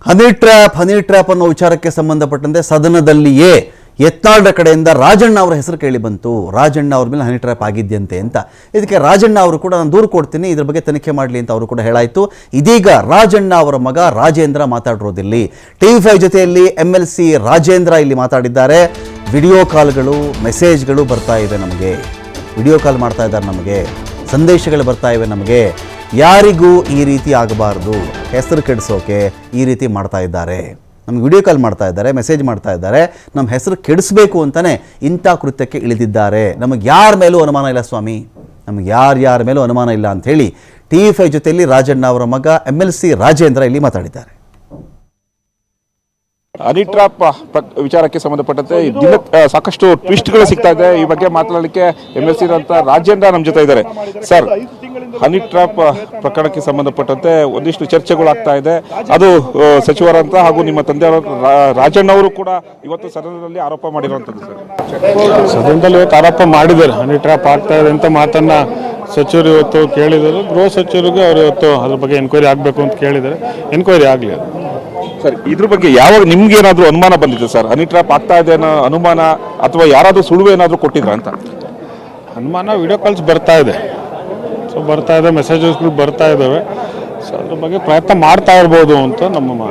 Honey trap ಅನ್ನೋ ವಿಚಾರಕ್ಕೆ ಸಂಬಂಧಪಟ್ಟಂತೆ ಸದನದಲ್ಲಿಯೇ ಯತ್ನಾಳ್ ಕಡೆಯಿಂದ ರಾಜಣ್ಣ ಅವರ ಹೆಸರು ಕೇಳಿ ಬಂತು. ರಾಜಣ್ಣ ಅವ್ರ ಮೇಲೆ ಹನಿ ಟ್ರ್ಯಾಪ್ ಆಗಿದ್ದಂತೆ ಅಂತ. ಇದಕ್ಕೆ ರಾಜಣ್ಣ ಅವರು ಕೂಡ ನಾನು ದೂರು ಕೊಡ್ತೀನಿ, ಇದ್ರ ಬಗ್ಗೆ ತನಿಖೆ ಮಾಡಲಿ ಅಂತ ಅವರು ಕೂಡ ಹೇಳಾಯಿತು. ಇದೀಗ ರಾಜಣ್ಣ ಅವರ ಮಗ ರಾಜೇಂದ್ರ ಮಾತಾಡಿರೋದಿಲ್ಲಿ TV5 ಜೊತೆಯಲ್ಲಿ MLC ರಾಜೇಂದ್ರ ಇಲ್ಲಿ ಮಾತಾಡಿದ್ದಾರೆ. ವಿಡಿಯೋ ಕಾಲ್ಗಳು, ಮೆಸೇಜ್ಗಳು ಬರ್ತಾ ಇವೆ ನಮಗೆ, ವಿಡಿಯೋ ಕಾಲ್ ಮಾಡ್ತಾ ಇದ್ದಾರೆ ನಮಗೆ, ಸಂದೇಶಗಳು ಬರ್ತಾ ಇವೆ ನಮಗೆ. ಯಾರಿಗೂ ಈ ರೀತಿ ಆಗಬಾರ್ದು, ಹೆಸರು ಕೆಡಿಸೋಕೆ ಈ ರೀತಿ ಮಾಡ್ತಾ ಇದ್ದಾರೆ, ನಮ್ಗೆ ವಿಡಿಯೋ ಕಾಲ್ ಮಾಡ್ತಾ ಇದ್ದಾರೆ, ಮೆಸೇಜ್ ಮಾಡ್ತಾ ಇದ್ದಾರೆ, ನಮ್ಮ ಹೆಸರು ಕೆಡಿಸ್ಬೇಕು ಅಂತಲೇ ಇಂಥ ಕೃತ್ಯಕ್ಕೆ ಇಳಿದಿದ್ದಾರೆ. ನಮಗೆ ಯಾರ ಮೇಲೂ ಅನುಮಾನ ಇಲ್ಲ ಸ್ವಾಮಿ, ನಮಗೆ ಯಾರ ಮೇಲೂ ಅನುಮಾನ ಇಲ್ಲ ಅಂಥೇಳಿ TV5 ಜೊತೆಯಲ್ಲಿ ರಾಜಣ್ಣ ಅವರ ಮಗ MLC ರಾಜೇಂದ್ರ ಇಲ್ಲಿ ಮಾತಾಡಿದ್ದಾರೆ. ಹನಿ ಟ್ರ್ಯಾಪ್ ವಿಚಾರಕ್ಕೆ ಸಂಬಂಧಪಟ್ಟಂತೆ ಸಾಕಷ್ಟು ಟ್ವಿಸ್ಟ್ಗಳು ಸಿಗ್ತಾ ಇದೆ. ಈ ಬಗ್ಗೆ ಮಾತನಾಡಲಿಕ್ಕೆ MLC ಅಂತ ರಾಜೇಂದ್ರ ನಮ್ಮ ಜೊತೆ ಇದ್ದಾರೆ. ಸರ್, ಹನಿ ಟ್ರ್ಯಾಪ್ ಪ್ರಕರಣಕ್ಕೆ ಸಂಬಂಧಪಟ್ಟಂತೆ ಒಂದಿಷ್ಟು ಚರ್ಚೆಗಳು ಆಗ್ತಾ ಇದೆ. ಅದು ಸಚಿವರಂತ ಹಾಗೂ ನಿಮ್ಮ ತಂದೆಯವರು ರಾಜಣ್ಣ ಅವರು ಕೂಡ ಇವತ್ತು ಸದನದಲ್ಲಿ ಆರೋಪ ಮಾಡಿರುವಂಥದ್ದು. ಸರ್, ಸದನದಲ್ಲಿ ಇವತ್ತು ಆರೋಪ ಮಾಡಿದ್ದಾರೆ, ಹನಿ ಟ್ರ್ಯಾಪ್ ಆಗ್ತಾ ಇದೆ ಅಂತ ಮಾತನ್ನ ಸಚಿವರು ಇವತ್ತು ಕೇಳಿದರು. ಗೃಹ ಸಚಿವರಿಗೆ ಅವರು ಇವತ್ತು ಅದ್ರ ಬಗ್ಗೆ ಎನ್ಕ್ವೈರಿ ಆಗಬೇಕು ಅಂತ ಕೇಳಿದ್ದಾರೆ. ಎನ್ಕ್ವೈರಿ ಆಗಲಿ. ಸರ್, ಇದ್ರ ಬಗ್ಗೆ ಯಾವಾಗ ನಿಮ್ಗೆ ಏನಾದರೂ ಅನುಮಾನ ಬಂದಿದೆ ಸರ್? ಹನಿ ಟ್ರ್ಯಾಪ್ ಆಗ್ತಾ ಇದೆ ಅನ್ನೋ ಅನುಮಾನ ಅಥವಾ ಯಾರಾದರೂ ಸುಳುವು ಏನಾದರೂ ಕೊಟ್ಟಿದ್ರ ಅಂತ? ಅನುಮಾನ ವಿಡಿಯೋ ಕಾಲ್ಸ್ ಬರ್ತಾ ಇದೆ, ಸೊ ಬರ್ತಾ ಇದೆ, ಮೆಸೇಜಸ್ಗಳು ಬರ್ತಾ ಇದ್ದಾವೆ. ಸೊ ಅದ್ರ ಬಗ್ಗೆ ಪ್ರಯತ್ನ ಮಾಡ್ತಾ ಇರ್ಬೋದು ಅಂತ ನಮ್ಮ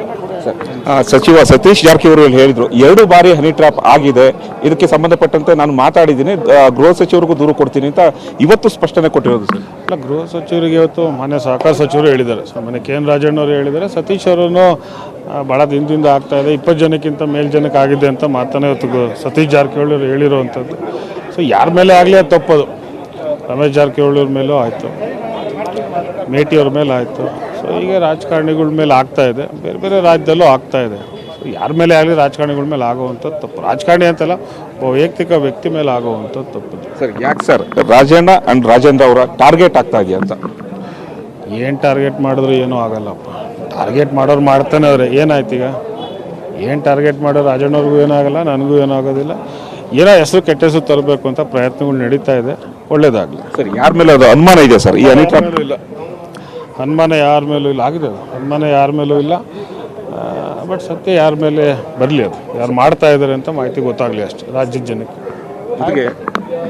ಸಚಿವ ಸತೀಶ್ ಜಾರಕಿಹೊಳಿ ಹೇಳಿದ್ರು 2 ಬಾರಿ ಹನಿ ಟ್ರ್ಯಾಪ್ ಆಗಿದೆ, ಇದಕ್ಕೆ ಸಂಬಂಧಪಟ್ಟಂತೆ ನಾನು ಮಾತಾಡಿದ್ದೀನಿ, ಗೃಹ ಸಚಿವರಿಗೂ ದೂರು ಕೊಡ್ತೀನಿ ಅಂತ ಇವತ್ತು ಸ್ಪಷ್ಟನೆ ಕೊಟ್ಟಿರೋದು ಸರ್. ಇಲ್ಲ, ಗೃಹ ಸಚಿವರಿಗೆ ಇವತ್ತು ಮಾನ್ಯ ಸಹಕಾರ ಸಚಿವರು ಹೇಳಿದ್ದಾರೆ, ಮೊನ್ನೆ KN ರಾಜಣ್ಣ ಅವರು ಹೇಳಿದ್ದಾರೆ. ಸತೀಶ್ ಅವರನ್ನು ಭಾಳ ದಿನದಿಂದ ಆಗ್ತಾ ಇದೆ, 20 ಜನಕ್ಕಿಂತ ಮೇಲ್ಜನಕ್ಕೆ ಆಗಿದೆ ಅಂತ ಮಾತನ್ನ ಇವತ್ತು ಸತೀಶ್ ಜಾರಕಿಹೊಳಿ ಅವರು ಹೇಳಿರುವಂಥದ್ದು. ಸೊ ಯಾರ ಮೇಲೆ ಆಗಲಿ ಅದು ತಪ್ಪದು. ರಮೇಶ್ ಜಾರಕಿಹೊಳಿ ಅವ್ರ ಮೇಲೂ ಆಯಿತು, ಮೇಟಿಯವ್ರ ಮೇಲೆ ಆಯಿತು. ಸೊ ಈಗ ರಾಜಕಾರಣಿಗಳ ಮೇಲೆ ಆಗ್ತಾ ಇದೆ, ಬೇರೆ ಬೇರೆ ರಾಜ್ಯದಲ್ಲೂ ಆಗ್ತಾ ಇದೆ. ಸೊ ಯಾರ ಮೇಲೆ ಆಗಲಿ ರಾಜಕಾರಣಿಗಳ ಮೇಲೆ ಆಗುವಂಥದ್ದು ತಪ್ಪು. ರಾಜಕಾರಣಿ ಅಂತಲ್ಲ, ವೈಯಕ್ತಿಕ ವ್ಯಕ್ತಿ ಮೇಲೆ ಆಗುವಂಥದ್ದು ತಪ್ಪು. ಸರ್, ಯಾಕೆ ಸರ್ ರಾಜಣ್ಣ ಆ್ಯಂಡ್ ರಾಜೇಂದ್ರ ಅವರ ಟಾರ್ಗೆಟ್ ಆಗ್ತಾ ಇದೆಯಾ ಅಂತ? ಏನು ಟಾರ್ಗೆಟ್ ಮಾಡಿದ್ರು ಏನೂ ಆಗಲ್ಲಪ್ಪ. ಟಾರ್ಗೆಟ್ ಮಾಡೋರು ಮಾಡ್ತಾನೆ ಅವ್ರೆ, ಏನಾಯ್ತು ಈಗ? ಏನು ಟಾರ್ಗೆಟ್ ಮಾಡೋರು ರಾಜಣ್ಣವ್ರಿಗೂ ಏನಾಗಲ್ಲ, ನನಗೂ ಏನೂ ಆಗೋದಿಲ್ಲ. ಏನೋ ಹೆಸರು ಕೆಟ್ಟ ಹೆಸರು ತರಬೇಕು ಅಂತ ಪ್ರಯತ್ನಗಳು ನಡೀತಾ ಇದೆ, ಒಳ್ಳೇದಾಗಲಿ. ಸರ್, ಯಾರ ಮೇಲೆ ಅದು ಅನುಮಾನ ಇದೆ ಸರ್? ಈ ಹನಿ ಟ್ರ್ಯಾಪ್ ಇಲ್ಲ, ಅನುಮಾನ ಯಾರ ಮೇಲೂ ಇಲ್ಲ, ಆಗಿದೆ ಅದು ಅನುಮಾನ ಯಾರ ಮೇಲೂ ಇಲ್ಲ. ಬಟ್ ಸತ್ಯ ಯಾರ ಮೇಲೆ ಬರಲಿ, ಅದು ಯಾರು ಮಾಡ್ತಾ ಇದ್ದಾರೆ ಅಂತ ಮಾಹಿತಿ ಗೊತ್ತಾಗಲಿ ಅಷ್ಟೇ ರಾಜ್ಯದ ಜನಕ್ಕೆ. ಜೊತೆಗೆ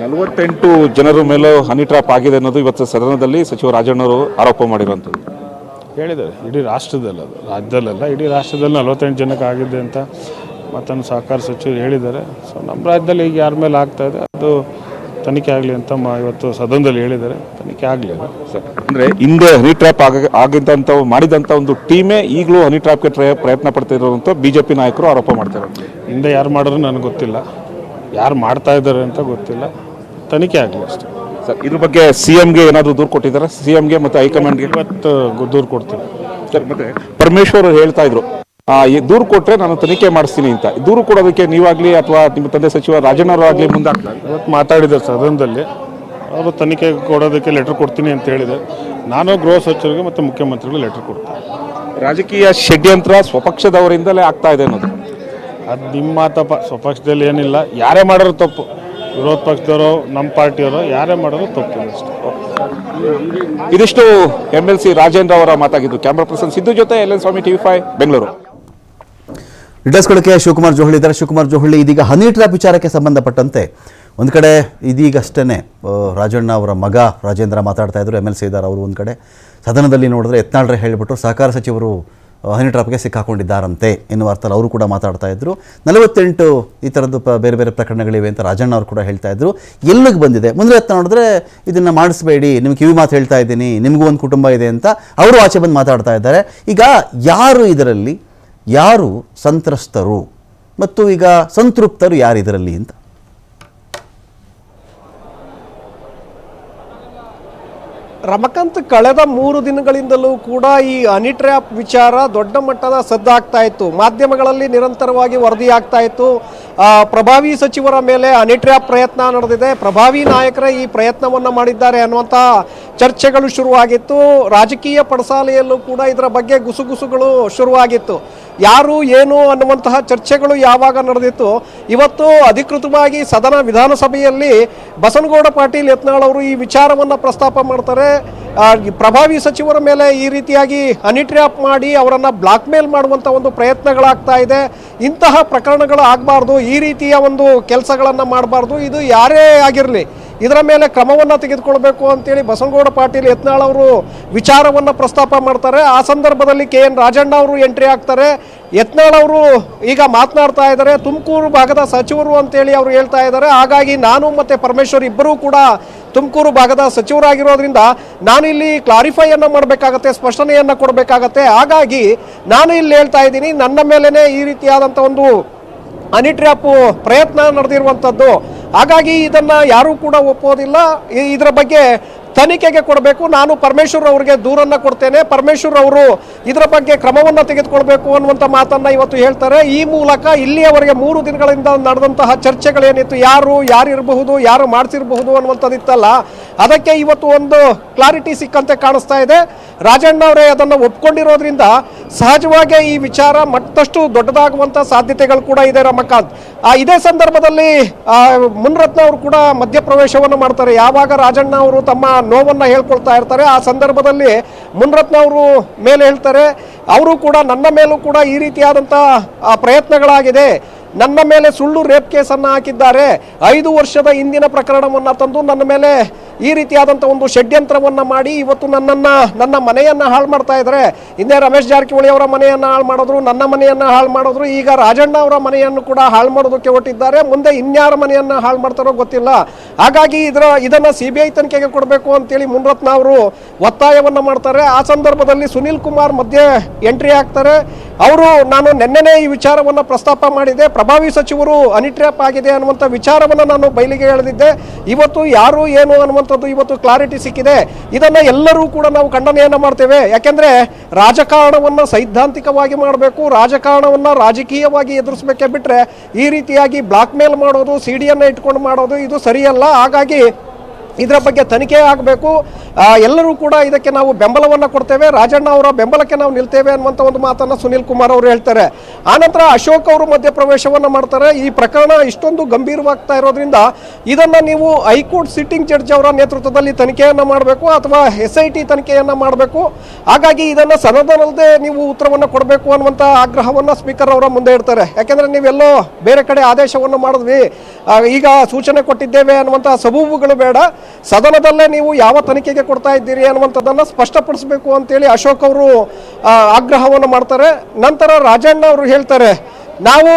48 ಜನರ ಮೇಲೂ ಹನಿ ಟ್ರ್ಯಾಪ್ ಆಗಿದೆ ಅನ್ನೋದು ಇವತ್ತು ಸದನದಲ್ಲಿ ಸಚಿವ ರಾಜಣ್ಣವರು ಆರೋಪ ಮಾಡಿರುವಂಥದ್ದು. ಹೇಳಿದ್ದಾರೆ ಇಡೀ ರಾಷ್ಟ್ರದಲ್ಲಿ, ಅದು ರಾಜ್ಯದಲ್ಲೆಲ್ಲ, ಇಡೀ ರಾಷ್ಟ್ರದಲ್ಲಿ 48 ಜನಕ್ಕೆ ಆಗಿದೆ ಅಂತ ಮತ್ತೊಂದು ಸಹಕಾರ ಸಚಿವರು ಹೇಳಿದ್ದಾರೆ. ಸೊ ನಮ್ಮ ರಾಜ್ಯದಲ್ಲಿ ಈಗ ಯಾರ ಮೇಲೆ ಆಗ್ತಾ ಇದೆ ಅದು ತನಿಖೆ ಆಗಲಿ ಅಂತ ಇವತ್ತು ಸದನದಲ್ಲಿ ಹೇಳಿದ್ದಾರೆ. ತನಿಖೆ ಆಗಲಿ ಅದು. ಸರ್, ಅಂದರೆ ಹಿಂದೆ ಹನಿ ಟ್ರ್ಯಾಪ್ ಆಗಿದ್ದಂಥ ಮಾಡಿದಂಥ ಒಂದು ಟೀಮೇ ಈಗಲೂ ಹನಿ ಟ್ರ್ಯಾಪ್ಗೆ ಪ್ರಯತ್ನ ಪಡ್ತಿರೋಂಥ BJP ನಾಯಕರು ಆರೋಪ ಮಾಡ್ತಾರೆ. ಹಿಂದೆ ಯಾರು ಮಾಡಿದ್ರು ನನಗೆ ಗೊತ್ತಿಲ್ಲ, ಯಾರು ಮಾಡ್ತಾ ಇದ್ದಾರೆ ಅಂತ ಗೊತ್ತಿಲ್ಲ. ತನಿಖೆ ಆಗಲಿ ಅಷ್ಟೇ. ಸರ್, ಇದ್ರ ಬಗ್ಗೆ CMಗೆ ಏನಾದರೂ ದೂರು ಕೊಟ್ಟಿದ್ದಾರೆ? CMಗೆ ಮತ್ತು ಹೈಕಮಾಂಡ್ಗೆ ಇವತ್ತು ದೂರು ಕೊಡ್ತೀನಿ. ಸರ್, ಮತ್ತೆ ಪರಮೇಶ್ವರ್ ಹೇಳ್ತಾ ಇದ್ರು ದೂರು ಕೊಟ್ಟರೆ ನಾನು ತನಿಖೆ ಮಾಡಿಸ್ತೀನಿ ಅಂತ. ದೂರು ಕೊಡೋದಕ್ಕೆ ನೀವಾಗಲಿ ಅಥವಾ ನಿಮ್ಮ ತಂದೆ ಸಚಿವ ರಾಜಣ್ಣವರಾಗಲಿ ಮುಂದಾಗ್ತಾರೆ? ಇವತ್ತು ಮಾತಾಡಿದ್ದಾರೆ ಸದನದಲ್ಲಿ, ಅವರು ತನಿಖೆ ಕೊಡೋದಕ್ಕೆ ಲೆಟರ್ ಕೊಡ್ತೀನಿ ಅಂತ ಹೇಳಿದೆ. ನಾನು ಗೃಹ ಸಚಿವರಿಗೆ ಮತ್ತು ಮುಖ್ಯಮಂತ್ರಿಗಳು ಲೆಟರ್ ಕೊಡ್ತೀನಿ. ರಾಜಕೀಯ ಷಡ್ಯಂತ್ರ ಸ್ವಪಕ್ಷದವರಿಂದಲೇ ಆಗ್ತಾ ಇದೆ ಅನ್ನೋದು ಅದು ನಿಮ್ಮ ಮಾತಪ್ಪ. ಸ್ವಪಕ್ಷದಲ್ಲಿ ಏನಿಲ್ಲ, ಯಾರೇ ಮಾಡೋರು ತಪ್ಪು. ವಿರೋಧ ಪಕ್ಷದವರು, ನಮ್ಮ ಪಾರ್ಟಿಯವರು, ಯಾರೇ ಮಾಡೋರು ತಪ್ಪು ಅಷ್ಟೇ. ಇದಿಷ್ಟು MLC ರಾಜೇಂದ್ರ ಅವರ ಮಾತಾಗಿದ್ದು. ಕ್ಯಾಮ್ರಾ ಪರ್ಸನ್ ಸಿದ್ದು ಜೊತೆ LN ಸ್ವಾಮಿ, TV5 ಬೆಂಗಳೂರು. ಡೀಟೇಲ್ಸ್ ಕೊಡೋಕ್ಕೆ ಶಿವಕುಮಾರ್ ಜೋಹಳಿ ಇದ್ದಾರೆ. ಶಿವಕುಮಾರ್ ಜೋಹಳಿ, ಇದೀಗ ಹನಿ ಟ್ರ್ಯಾಪ್ ವಿಚಾರಕ್ಕೆ ಸಂಬಂಧಪಟ್ಟಂತೆ ಒಂದು ಕಡೆ ಇದೀಗಷ್ಟೇ ರಾಜಣ್ಣ ಅವರ ಮಗ ರಾಜೇಂದ್ರ ಮಾತಾಡ್ತಾ ಇದ್ರು, MLC ಇದ್ದಾರೆ ಅವರು ಒಂದು ಕಡೆ. ಸದನದಲ್ಲಿ ನೋಡಿದ್ರೆ ಯತ್ನಾಳ್ರೆ ಹೇಳಿಬಿಟ್ರು ಸಹಕಾರ ಸಚಿವರು ಹನಿ ಟ್ರ್ಯಾಪ್ಗೆ ಸಿಕ್ಕಾಕೊಂಡಿದ್ದಾರಂತೆ ಎನ್ನುವ ಅರ್ಥದಲ್ಲಿ ಅವರು ಕೂಡ ಮಾತಾಡ್ತಾ ಇದ್ರು. 48 ಈ ಥರದ್ದು ಬೇರೆ ಬೇರೆ ಪ್ರಕರಣಗಳಿವೆ ಅಂತ ರಾಜಣ್ಣ ಅವರು ಕೂಡ ಹೇಳ್ತಾ ಇದ್ರು. ಎಲ್ಲಿಗೆ ಬಂದಿದೆ ಮುಂದೆ ಎತ್ತ ನೋಡಿದ್ರೆ ಇದನ್ನು ಮಾಡಿಸ್ಬೇಡಿ, ನಿಮ್ಗೆ ಕಿವಿ ಮಾತು ಹೇಳ್ತಾ ಇದ್ದೀನಿ, ನಿಮಗೂ ಒಂದು ಕುಟುಂಬ ಇದೆ ಅಂತ ಅವರು ಆಚೆ ಬಂದು ಮಾತಾಡ್ತಾ ಇದ್ದಾರೆ. ಈಗ ಯಾರು ಇದರಲ್ಲಿ ಯಾರು ಸಂತ್ರಸ್ತರು ಮತ್ತು ಈಗ ಸಂತೃಪ್ತರು ಯಾರು ಇದರಲ್ಲಿ ಅಂತ? ರಮಕಾಂತ್, ಕಳೆದ 3 ದಿನಗಳಿಂದಲೂ ಕೂಡ ಈ ಹನಿ ಟ್ರ್ಯಾಪ್ ವಿಚಾರ ದೊಡ್ಡ ಮಟ್ಟದ ಸದ್ದಾಗ್ತಾ ಇತ್ತು. ಮಾಧ್ಯಮಗಳಲ್ಲಿ ನಿರಂತರವಾಗಿ ವರದಿಯಾಗ್ತಾ ಇತ್ತು. ಪ್ರಭಾವಿ ಸಚಿವರ ಮೇಲೆ ಹನಿ ಟ್ರ್ಯಾಪ್ ಪ್ರಯತ್ನ ನಡೆದಿದೆ, ಪ್ರಭಾವಿ ನಾಯಕರೇ ಈ ಪ್ರಯತ್ನವನ್ನು ಮಾಡಿದ್ದಾರೆ ಅನ್ನುವಂಥ ಚರ್ಚೆಗಳು ಶುರುವಾಗಿತ್ತು. ರಾಜಕೀಯ ಪಡಸಾಲೆಯಲ್ಲೂ ಕೂಡ ಇದರ ಬಗ್ಗೆ ಗುಸುಗುಸುಗಳು ಶುರುವಾಗಿತ್ತು. ಯಾರು ಏನು ಅನ್ನುವಂತಹ ಚರ್ಚೆಗಳು ಯಾವಾಗ ನಡೆದಿತ್ತು, ಇವತ್ತು ಅಧಿಕೃತವಾಗಿ ಸದನ ವಿಧಾನಸಭೆಯಲ್ಲಿ ಬಸನಗೌಡ ಪಾಟೀಲ್ ಯತ್ನಾಳ್ ಅವರು ಈ ವಿಚಾರವನ್ನು ಪ್ರಸ್ತಾಪ ಮಾಡ್ತಾರೆ. ಪ್ರಭಾವಿ ಸಚಿವರ ಮೇಲೆ ಈ ರೀತಿಯಾಗಿ ಹನಿ ಟ್ರ್ಯಾಪ್ ಮಾಡಿ ಅವರನ್ನು ಬ್ಲಾಕ್ ಮೇಲ್ ಮಾಡುವಂಥ ಒಂದು ಪ್ರಯತ್ನಗಳಾಗ್ತಾ ಇದೆ. ಇಂತಹ ಪ್ರಕರಣಗಳು ಆಗಬಾರ್ದು, ಈ ರೀತಿಯ ಒಂದು ಕೆಲಸಗಳನ್ನು ಮಾಡಬಾರ್ದು. ಇದು ಯಾರೇ ಆಗಿರಲಿ ಇದರ ಮೇಲೆ ಕ್ರಮವನ್ನು ತೆಗೆದುಕೊಳ್ಬೇಕು ಅಂತೇಳಿ ಬಸನಗೌಡ ಪಾಟೀಲ್ ಯತ್ನಾಳ್ ಅವರು ವಿಚಾರವನ್ನು ಪ್ರಸ್ತಾಪ ಮಾಡ್ತಾರೆ. ಆ ಸಂದರ್ಭದಲ್ಲಿ KN ರಾಜಣ್ಣ ಅವರು ಎಂಟ್ರಿ ಆಗ್ತಾರೆ. ಯತ್ನಾಳ್ ಅವರು ಈಗ ಮಾತನಾಡ್ತಾ ಇದ್ದಾರೆ, ತುಮಕೂರು ಭಾಗದ ಸಚಿವರು ಅಂತೇಳಿ ಅವರು ಹೇಳ್ತಾ ಇದ್ದಾರೆ. ಹಾಗಾಗಿ ನಾನು ಮತ್ತು ಪರಮೇಶ್ವರ್ ಇಬ್ಬರೂ ಕೂಡ ತುಮಕೂರು ಭಾಗದ ಸಚಿವರಾಗಿರೋದ್ರಿಂದ ನಾನು ಇಲ್ಲಿ ಕ್ಲಾರಿಫೈಯನ್ನು ಮಾಡಬೇಕಾಗತ್ತೆ, ಸ್ಪಷ್ಟನೆಯನ್ನು ಕೊಡಬೇಕಾಗತ್ತೆ. ಹಾಗಾಗಿ ನಾನು ಇಲ್ಲಿ ಹೇಳ್ತಾ ಇದ್ದೀನಿ, ನನ್ನ ಮೇಲೇ ಈ ರೀತಿಯಾದಂಥ ಒಂದು ಹನಿ ಟ್ರ್ಯಾಪ್ ಪ್ರಯತ್ನ ನಡೆದಿರುವಂಥದ್ದು. ಹಾಗಾಗಿ ಇದನ್ನು ಯಾರೂ ಕೂಡ ಒಪ್ಪೋದಿಲ್ಲ. ಇದರ ಬಗ್ಗೆ ತನಿಖೆಗೆ ಕೊಡಬೇಕು. ನಾನು ಪರಮೇಶ್ವರ್ ಅವರಿಗೆ ದೂರನ್ನು ಕೊಡ್ತೇನೆ, ಪರಮೇಶ್ವರ್ ಅವರು ಇದರ ಬಗ್ಗೆ ಕ್ರಮವನ್ನು ತೆಗೆದುಕೊಳ್ಬೇಕು ಅನ್ನುವಂಥ ಮಾತನ್ನು ಇವತ್ತು ಹೇಳ್ತಾರೆ. ಈ ಮೂಲಕ ಇಲ್ಲಿಯವರೆಗೆ 3 ದಿನಗಳಿಂದ ನಡೆದಂತಹ ಚರ್ಚೆಗಳೇನಿತ್ತು, ಯಾರಿರಬಹುದು, ಯಾರು ಮಾಡಿಸಿರಬಹುದು ಅನ್ನುವಂಥದ್ದಿತ್ತಲ್ಲ, ಅದಕ್ಕೆ ಇವತ್ತು ಒಂದು ಕ್ಲಾರಿಟಿ ಸಿಕ್ಕಂತೆ ಕಾಣಿಸ್ತಾ ಇದೆ. ರಾಜಣ್ಣ ಅವರೇ ಅದನ್ನು ಒಪ್ಕೊಂಡಿರೋದ್ರಿಂದ ಸಹಜವಾಗಿ ಈ ವಿಚಾರ ಮತ್ತಷ್ಟು ದೊಡ್ಡದಾಗುವಂಥ ಸಾಧ್ಯತೆಗಳು ಕೂಡ ಇದೆ ರಮಕಾಂತ್. ಇದೇ ಸಂದರ್ಭದಲ್ಲಿ ಮುನ್ರತ್ನ ಅವರು ಕೂಡ ಮಧ್ಯಪ್ರವೇಶವನ್ನು ಮಾಡ್ತಾರೆ. ಯಾವಾಗ ರಾಜಣ್ಣ ಅವರು ತಮ್ಮ ನೋವನ್ನು ಹೇಳ್ಕೊಳ್ತಾ ಇರ್ತಾರೆ, ಆ ಸಂದರ್ಭದಲ್ಲಿ ಮುನ್ರತ್ನ ಅವರು ಮೇಲೆ ಹೇಳ್ತಾರೆ, ಅವರು ಕೂಡ ನನ್ನ ಮೇಲೂ ಕೂಡ ಈ ರೀತಿಯಾದಂಥ ಪ್ರಯತ್ನಗಳಾಗಿದೆ, ನನ್ನ ಮೇಲೆ ಸುಳ್ಳು ರೇಪ್ ಕೇಸನ್ನು ಹಾಕಿದ್ದಾರೆ, 5 ವರ್ಷದ ಹಿಂದಿನ ಪ್ರಕರಣವನ್ನು ತಂದು ನನ್ನ ಮೇಲೆ ಈ ರೀತಿಯಾದಂಥ ಒಂದು ಷಡ್ಯಂತ್ರವನ್ನು ಮಾಡಿ ಇವತ್ತು ನನ್ನ ಮನೆಯನ್ನು ಹಾಳು ಮಾಡ್ತಾ ಇದ್ದಾರೆ. ಹಿಂದೆ ರಮೇಶ್ ಜಾರಕಿಹೊಳಿ ಅವರ ಮನೆಯನ್ನು ಹಾಳು ಮಾಡಿದ್ರು, ನನ್ನ ಮನೆಯನ್ನು ಹಾಳು ಮಾಡಿದ್ರು, ಈಗ ರಾಜಣ್ಣ ಅವರ ಮನೆಯನ್ನು ಕೂಡ ಹಾಳು ಮಾಡೋದಕ್ಕೆ ಹೊರಟಿದ್ದಾರೆ. ಮುಂದೆ ಇನ್ಯಾರ ಮನೆಯನ್ನು ಹಾಳು ಮಾಡ್ತಾರೋ ಗೊತ್ತಿಲ್ಲ. ಹಾಗಾಗಿ ಇದನ್ನು CBI ತನಿಖೆಗೆ ಕೊಡಬೇಕು ಅಂತೇಳಿ ಮುನ್ರತ್ನ ಅವರು ಒತ್ತಾಯವನ್ನು ಮಾಡ್ತಾರೆ. ಆ ಸಂದರ್ಭದಲ್ಲಿ ಸುನಿಲ್ ಕುಮಾರ್ ಮಧ್ಯೆ ಎಂಟ್ರಿ ಆಗ್ತಾರೆ. ಅವರು ನಾನು ನೆನ್ನೆನೇ ಈ ವಿಚಾರವನ್ನು ಪ್ರಸ್ತಾಪ ಮಾಡಿದೆ, ಪ್ರಭಾವಿ ಸಚಿವರು ಹನಿ ಟ್ರ್ಯಾಪ್ ಆಗಿದೆ ಅನ್ನುವಂಥ ವಿಚಾರವನ್ನು ನಾನು ಬಯಲಿಗೆ ಎಳೆದಿದ್ದೆ. ಇವತ್ತು ಯಾರು ಏನು ಅನ್ನುವಂಥದ್ದು ಇವತ್ತು ಕ್ಲಾರಿಟಿ ಸಿಕ್ಕಿದೆ. ಇದನ್ನು ಎಲ್ಲರೂ ಕೂಡ ನಾವು ಖಂಡನೆಯನ್ನು ಮಾಡ್ತೇವೆ. ಯಾಕೆಂದರೆ ರಾಜಕಾರಣವನ್ನು ಸೈದ್ಧಾಂತಿಕವಾಗಿ ಮಾಡಬೇಕು, ರಾಜಕಾರಣವನ್ನು ರಾಜಕೀಯವಾಗಿ ಎದುರಿಸಬೇಕೆ ಬಿಟ್ಟರೆ ಈ ರೀತಿಯಾಗಿ ಬ್ಲಾಕ್ ಮೇಲ್ ಮಾಡೋದು, ಸಿಡಿಯನ್ನು ಇಟ್ಕೊಂಡು ಮಾಡೋದು ಇದು ಸರಿಯಲ್ಲ. ಹಾಗಾಗಿ ಇದರ ಬಗ್ಗೆ ತನಿಖೆ ಆಗಬೇಕು. ಎಲ್ಲರೂ ಕೂಡ ಇದಕ್ಕೆ ನಾವು ಬೆಂಬಲವನ್ನು ಕೊಡ್ತೇವೆ, ರಾಜಣ್ಣ ಅವರ ಬೆಂಬಲಕ್ಕೆ ನಾವು ನಿಲ್ತೇವೆ ಅನ್ನುವಂಥ ಒಂದು ಮಾತನ್ನು ಸುನಿಲ್ ಕುಮಾರ್ ಅವರು ಹೇಳ್ತಾರೆ. ಆನಂತರ ಅಶೋಕ್ ಅವರು ಮಧ್ಯಪ್ರವೇಶವನ್ನು ಮಾಡ್ತಾರೆ. ಈ ಪ್ರಕರಣ ಇಷ್ಟೊಂದು ಗಂಭೀರವಾಗ್ತಾ ಇರೋದ್ರಿಂದ ಇದನ್ನು ನೀವು ಹೈಕೋರ್ಟ್ ಸಿಟ್ಟಿಂಗ್ ಜಡ್ಜ್ ಅವರ ನೇತೃತ್ವದಲ್ಲಿ ತನಿಖೆಯನ್ನು ಮಾಡಬೇಕು ಅಥವಾ SIT ತನಿಖೆಯನ್ನು ಮಾಡಬೇಕು. ಹಾಗಾಗಿ ಇದನ್ನು ಸದನದಲ್ಲದೆ ನೀವು ಉತ್ತರವನ್ನು ಕೊಡಬೇಕು ಅನ್ನುವಂಥ ಆಗ್ರಹವನ್ನು ಸ್ಪೀಕರ್ ಅವರ ಮುಂದೆ ಇಡ್ತಾರೆ. ಯಾಕೆಂದರೆ ನೀವೆಲ್ಲೋ ಬೇರೆ ಕಡೆ ಆದೇಶವನ್ನು ಮಾಡಿದ್ವಿ, ಈಗ ಸೂಚನೆ ಕೊಟ್ಟಿದ್ದೇವೆ ಅನ್ನುವಂಥ ಸಬೂಬುಗಳು ಬೇಡ, ಸದನದಲ್ಲೇ ನೀವು ಯಾವ ತನಿಖೆಗೆ ಕೊಡ್ತಾ ಇದ್ದೀರಿ ಅನ್ನುವಂಥದ್ದನ್ನು ಸ್ಪಷ್ಟಪಡಿಸಬೇಕು ಅಂತೇಳಿ ಅಶೋಕ್ ಅವರು ಆಗ್ರಹವನ್ನು ಮಾಡ್ತಾರೆ. ನಂತರ ರಾಜಣ್ಣ ಅವರು ಹೇಳ್ತಾರೆ, ನಾವು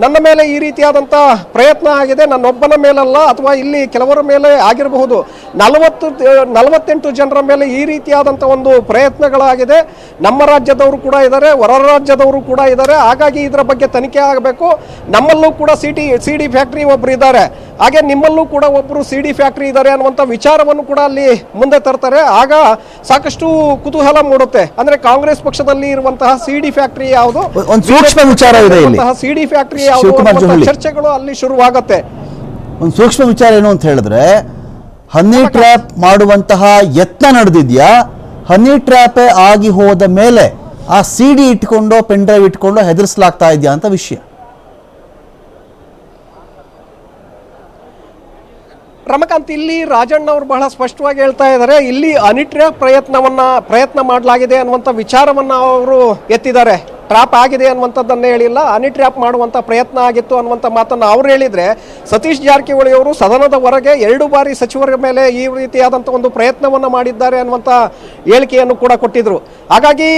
ನನ್ನ ಮೇಲೆ ಈ ರೀತಿಯಾದಂಥ ಪ್ರಯತ್ನ ಆಗಿದೆ, ನನ್ನೊಬ್ಬನ ಮೇಲಲ್ಲ ಅಥವಾ ಇಲ್ಲಿ ಕೆಲವರ ಮೇಲೆ ಆಗಿರಬಹುದು, 48 ಜನರ ಮೇಲೆ ಈ ರೀತಿಯಾದಂಥ ಒಂದು ಪ್ರಯತ್ನಗಳಾಗಿದೆ. ನಮ್ಮ ರಾಜ್ಯದವರು ಕೂಡ ಇದ್ದಾರೆ, ಹೊರ ರಾಜ್ಯದವರು ಕೂಡ ಇದ್ದಾರೆ. ಹಾಗಾಗಿ ಇದರ ಬಗ್ಗೆ ತನಿಖೆ ಆಗಬೇಕು. ನಮ್ಮಲ್ಲೂ ಕೂಡ CD ಫ್ಯಾಕ್ಟ್ರಿ ಒಬ್ಬರು ಇದ್ದಾರೆ, ಹಾಗೆ ನಿಮ್ಮಲ್ಲೂ ಕೂಡ ಒಬ್ಬರು CD ಫ್ಯಾಕ್ಟ್ರಿ ಇದ್ದಾರೆ ಅನ್ನುವಂಥ ವಿಚಾರವನ್ನು ಕೂಡ ಅಲ್ಲಿ ಮುಂದೆ ತರ್ತಾರೆ. ಆಗ ಸಾಕಷ್ಟು ಕುತೂಹಲ ಮೂಡುತ್ತೆ. ಅಂದ್ರೆ ಕಾಂಗ್ರೆಸ್ ಪಕ್ಷದಲ್ಲಿ ಇರುವಂತಹ CD ಫ್ಯಾಕ್ಟ್ರಿ ಯಾವುದು, ಒಂದು ಸೂಕ್ಷ್ಮ ವಿಚಾರ ಇದೆ ಇಲ್ಲಿ, CD ಫ್ಯಾಕ್ಟ್ರಿ ಯಾವುದು, ಚರ್ಚೆಗಳು ಅಲ್ಲಿ ಶುರುವಾಗುತ್ತೆ. ಒಂದು ಸೂಕ್ಷ್ಮ ವಿಚಾರ ಏನು ಅಂತ ಹೇಳಿದ್ರೆ, ಹನಿ ಟ್ರ್ಯಾಪ್ ಮಾಡುವಂತಹ ಯತ್ನ ನಡೆದಿದ್ಯಾ, ಹನಿ ಟ್ರ್ಯಾಪೇ ಆಗಿ ಹೋದ ಮೇಲೆ ಆ CD ಇಟ್ಕೊಂಡು ಪೆನ್ ಡ್ರೈವ್ ಇಟ್ಕೊಂಡು ಹೆದರ್ಸ್ಲಾಗ್ತಾ ಇದೆಯಾ ಅಂತ ವಿಷಯ. ರಮಕಾಂತ್, ಇಲ್ಲಿ ರಾಜಣ್ಣ ಅವರು ಬಹಳ ಸ್ಪಷ್ಟವಾಗಿ ಹೇಳ್ತಾ ಇದ್ದಾರೆ, ಇಲ್ಲಿ ಹನಿ ಟ್ರ್ಯಾಪ್ ಪ್ರಯತ್ನ ಮಾಡಲಾಗಿದೆ ಅನ್ನುವಂಥ ವಿಚಾರವನ್ನು ಅವರು ಎತ್ತಿದ್ದಾರೆ. ಟ್ರ್ಯಾಪ್ ಆಗಿದೆ ಅನ್ನುವಂಥದ್ದನ್ನೇ ಹೇಳಿಲ್ಲ, ಹನಿ ಟ್ರ್ಯಾಪ್ ಮಾಡುವಂಥ ಪ್ರಯತ್ನ ಆಗಿತ್ತು ಅನ್ನುವಂಥ ಮಾತನ್ನು ಅವ್ರು ಹೇಳಿದರೆ, ಸತೀಶ್ ಜಾರಕಿಹೊಳಿ ಅವರು ಸದನದ ಹೊರಗೆ 2 ಬಾರಿ ಸಚಿವರ ಮೇಲೆ ಈ ರೀತಿಯಾದಂಥ ಒಂದು ಪ್ರಯತ್ನವನ್ನು ಮಾಡಿದ್ದಾರೆ ಅನ್ನುವಂಥ ಹೇಳಿಕೆಯನ್ನು ಕೂಡ ಕೊಟ್ಟಿದ್ರು. ಹಾಗಾಗಿ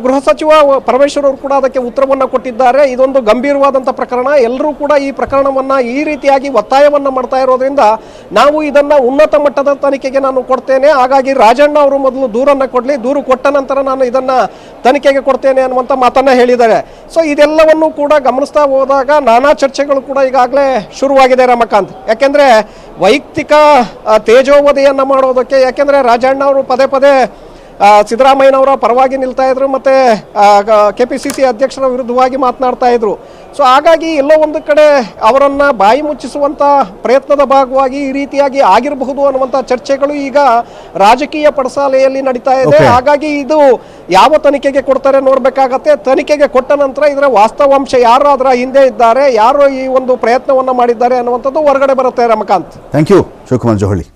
ಗೃಹ ಸಚಿವ ಪರಮೇಶ್ವರ್ ಅವರು ಕೂಡ ಅದಕ್ಕೆ ಉತ್ತರವನ್ನು ಕೊಟ್ಟಿದ್ದಾರೆ. ಇದೊಂದು ಗಂಭೀರವಾದಂಥ ಪ್ರಕರಣ, ಎಲ್ಲರೂ ಕೂಡ ಈ ಪ್ರಕರಣವನ್ನು ಈ ರೀತಿಯಾಗಿ ಒತ್ತಾಯವನ್ನು ಮಾಡ್ತಾ ಇರೋದ್ರಿಂದ ನಾವು ಇದನ್ನು ಉನ್ನತ ಮಟ್ಟದ ತನಿಖೆಗೆ ನಾನು ಕೊಡ್ತೇನೆ. ಹಾಗಾಗಿ ರಾಜಣ್ಣ ಅವರು ಮೊದಲು ದೂರನ್ನು ಕೊಡಲಿ, ದೂರು ಕೊಟ್ಟ ನಂತರ ನಾನು ಇದನ್ನು ತನಿಖೆಗೆ ಕೊಡ್ತೇನೆ ಅನ್ನುವಂಥ ಮಾತನ್ನ ಹೇಳಿದ್ದಾರೆ. ಸೊ ಇದೆಲ್ಲವನ್ನು ಕೂಡ ಗಮನಿಸ್ತಾ ಹೋದಾಗ ನಾನಾ ಚರ್ಚೆಗಳು ಕೂಡ ಈಗಾಗಲೇ ಶುರುವಾಗಿದೆ ರಮಕಾಂತ್. ಯಾಕೆಂದರೆ ವೈಯಕ್ತಿಕ ತೇಜೋವಧೆಯನ್ನು ಮಾಡೋದಕ್ಕೆ, ಯಾಕೆಂದರೆ ರಾಜಣ್ಣ ಅವರು ಪದೇ ಪದೇ ಸಿದ್ದರಾಮಯ್ಯನವರ ಪರವಾಗಿ ನಿಲ್ತಾ ಇದ್ರು, ಮತ್ತು KPCC ಅಧ್ಯಕ್ಷರ ವಿರುದ್ಧವಾಗಿ ಮಾತನಾಡ್ತಾ ಇದ್ರು. ಸೊ ಹಾಗಾಗಿ ಎಲ್ಲೋ ಒಂದು ಕಡೆ ಅವರನ್ನ ಬಾಯಿ ಮುಚ್ಚಿಸುವಂತ ಪ್ರಯತ್ನದ ಭಾಗವಾಗಿ ಈ ರೀತಿಯಾಗಿ ಆಗಿರಬಹುದು ಅನ್ನುವಂಥ ಚರ್ಚೆಗಳು ಈಗ ರಾಜಕೀಯ ಪಡಸಾಲೆಯಲ್ಲಿ ನಡೀತಾ ಇದೆ. ಹಾಗಾಗಿ ಇದು ಯಾವ ತನಿಖೆಗೆ ಕೊಡ್ತಾರೆ ನೋಡ್ಬೇಕಾಗತ್ತೆ. ತನಿಖೆಗೆ ಕೊಟ್ಟ ನಂತರ ಇದರ ವಾಸ್ತವಾಂಶ ಯಾರು ಅದರ ಹಿಂದೆ ಇದ್ದಾರೆ, ಯಾರು ಈ ಒಂದು ಪ್ರಯತ್ನವನ್ನ ಮಾಡಿದ್ದಾರೆ ಅನ್ನುವಂಥದ್ದು ಹೊರಗಡೆ ಬರುತ್ತೆ. Ramakant, thank you Shivakumar ಜೋಹಳಿ.